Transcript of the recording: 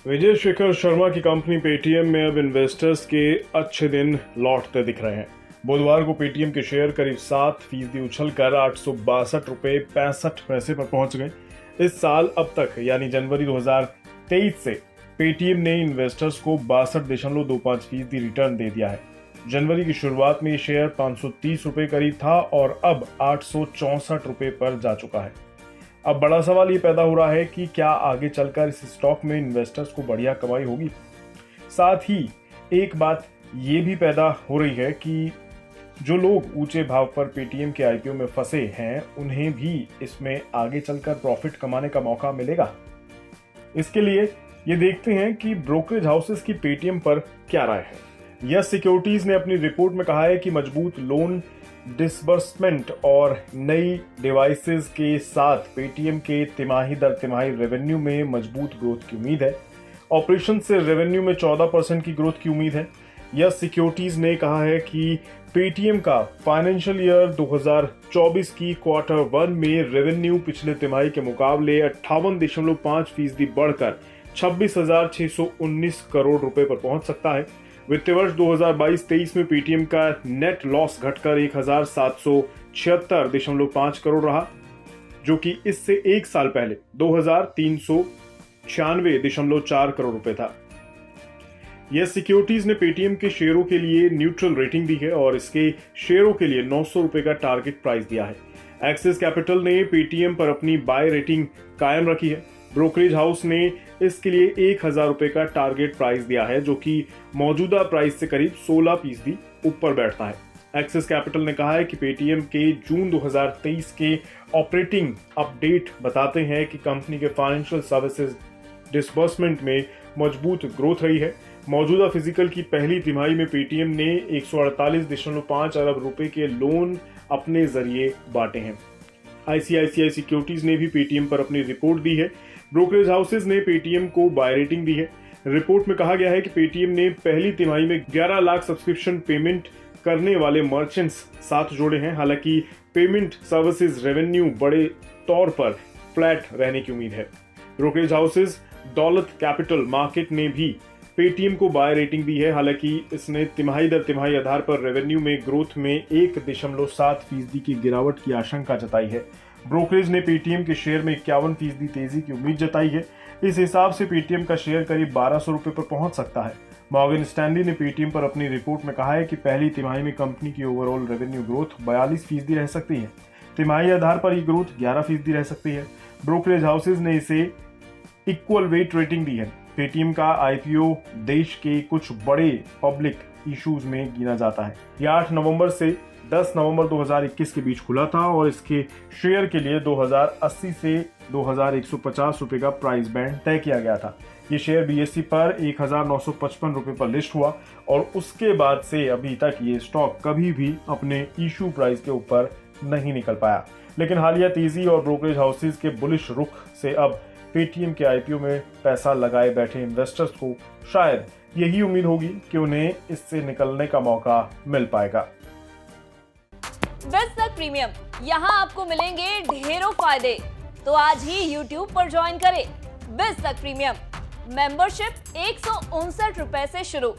विजय शेखर शर्मा की company Paytm में अब इन्वेस्टर्स के अच्छे दिन लौटते दिख रहे हैं। बुधवार को पेटीएम के शेयर करीब 7% उछलकर 862 रुपए 65 पैसे पर पहुंच गए। इस साल अब तक यानी जनवरी 2023 से पेटीएम ने इन्वेस्टर्स को 62.25% रिटर्न दे दिया है। जनवरी की शुरुआत में ये शेयर 530 रुपए करीब था और अब 864 रुपए पर जा चुका है। अब बड़ा सवाल ये पैदा हो रहा है कि क्या आगे चलकर इस स्टॉक में इन्वेस्टर्स को बढ़िया कमाई होगी। साथ ही एक बात ये भी पैदा हो रही है कि जो लोग ऊंचे भाव पर पेटीएम के आईपीओ में फंसे हैं उन्हें भी इसमें आगे चलकर प्रॉफिट कमाने का मौका मिलेगा। इसके लिए ये देखते हैं कि ब्रोकरेज हाउसेस की पेटीएम पर क्या राय है। यस सिक्योरिटीज ने अपनी रिपोर्ट में कहा है कि मजबूत लोन डिसबर्समेंट और नई डिवाइसेस के साथ पेटीएम के तिमाही दर तिमाही रेवेन्यू में मजबूत ग्रोथ की उम्मीद है। ऑपरेशन से रेवेन्यू में 14% की ग्रोथ की उम्मीद है। यस सिक्योरिटीज ने कहा है कि पेटीएम का फाइनेंशियल ईयर 2024 की Q1 में रेवेन्यू पिछले तिमाही के मुकाबले 58.5% बढ़कर 26,619 करोड़ रुपए पर पहुंच सकता है। वित्तीय वर्ष 2022-23 में पेटीएम का नेट लॉस घटकर 1,776.5 करोड़ रहा, जो कि इससे एक साल पहले 2,396.4 करोड़ रुपए था। यस सिक्योरिटीज ने पेटीएम के शेयरों के लिए न्यूट्रल रेटिंग दी है और इसके शेयरों के लिए 900 रुपए का टारगेट प्राइस दिया है। एक्सिस कैपिटल ने पेटीएम पर अपनी बाय रेटिंग कायम रखी है। ब्रोकरेज हाउस ने इसके लिए 1,000 रुपए का टारगेट प्राइस दिया है, जो कि मौजूदा प्राइस से करीब 16% ऊपर बैठता है। एक्सिस कैपिटल ने कहा है कि पेटीएम के जून 2023 के ऑपरेटिंग अपडेट बताते हैं कि कंपनी के फाइनेंशियल सर्विसेज डिसबर्समेंट में मजबूत ग्रोथ रही है। मौजूदा फिजिकल की पहली तिमाही में पेटीएम ने 148.5 अरब रुपए के लोन अपने जरिए बांटे हैं। आईसीआईसीआई सिक्योरिटीज ने भी पेटीएम पर अपनी रिपोर्ट दी है। ब्रोकरेज हाउसेज ने पेटीएम को बाय रेटिंग दी है। रिपोर्ट में कहा गया है कि पेटीएम ने पहली तिमाही में 11 लाख सब्सक्रिप्शन पेमेंट करने वाले मर्चेंट्स साथ जोड़े हैं। हालांकि पेमेंट सर्विसेज रेवेन्यू बड़े तौर पर फ्लैट रहने की उम्मीद है। ब्रोकरेज हाउसेज दौलत कैपिटल मार्केट ने भी पेटीएम को बाय रेटिंग दी है। हालांकि इसने तिमाही दर तिमाही आधार पर रेवेन्यू में ग्रोथ में 1.7% की गिरावट की आशंका जताई है। ब्रोकरेज ने पेटीएम के शेयर में 51% तेजी की उम्मीद जताई है। इस हिसाब से पेटीएम का शेयर करीब 1200 रुपए पर पहुंच सकता है। मॉर्गन स्टैनली ने पेटीएम पर अपनी रिपोर्ट में कहा है कि पहली तिमाही में कंपनी की ओवरऑल रेवेन्यू ग्रोथ 42% रह सकती है। तिमाही आधार पर यह ग्रोथ 11% रह सकती है। ब्रोकरेज हाउसेज ने इसे इक्वल वेट रेटिंग दी है। पेटीएम का आईपीओ देश के कुछ बड़े पब्लिक इश्यूज में गिना जाता है। यह 8 नवंबर से 10 नवंबर 2021 के बीच खुला था और इसके शेयर के लिए 2080 से 2150 रुपए का प्राइस बैंड तय किया गया था। ये शेयर बीएसई पर 1955 रुपए पर लिस्ट हुआ और उसके बाद से अभी तक ये स्टॉक कभी भी अपने इशू प्राइस के ऊपर नहीं निकल पाया। लेकिन हालिया तेजी और ब्रोकरेज हाउसेज के बुलिश रुख से अब पेटीएम के आईपीओ में पैसा लगाए बैठे इन्वेस्टर्स को शायद यही उम्मीद होगी कि उन्हें इससे निकलने का मौका मिल पाएगा। बिज़ तक प्रीमियम, यहाँ आपको मिलेंगे ढेरों फायदे। तो आज ही YouTube पर ज्वाइन करें। बिज़ तक प्रीमियम मेंबरशिप 159 रुपए से शुरू।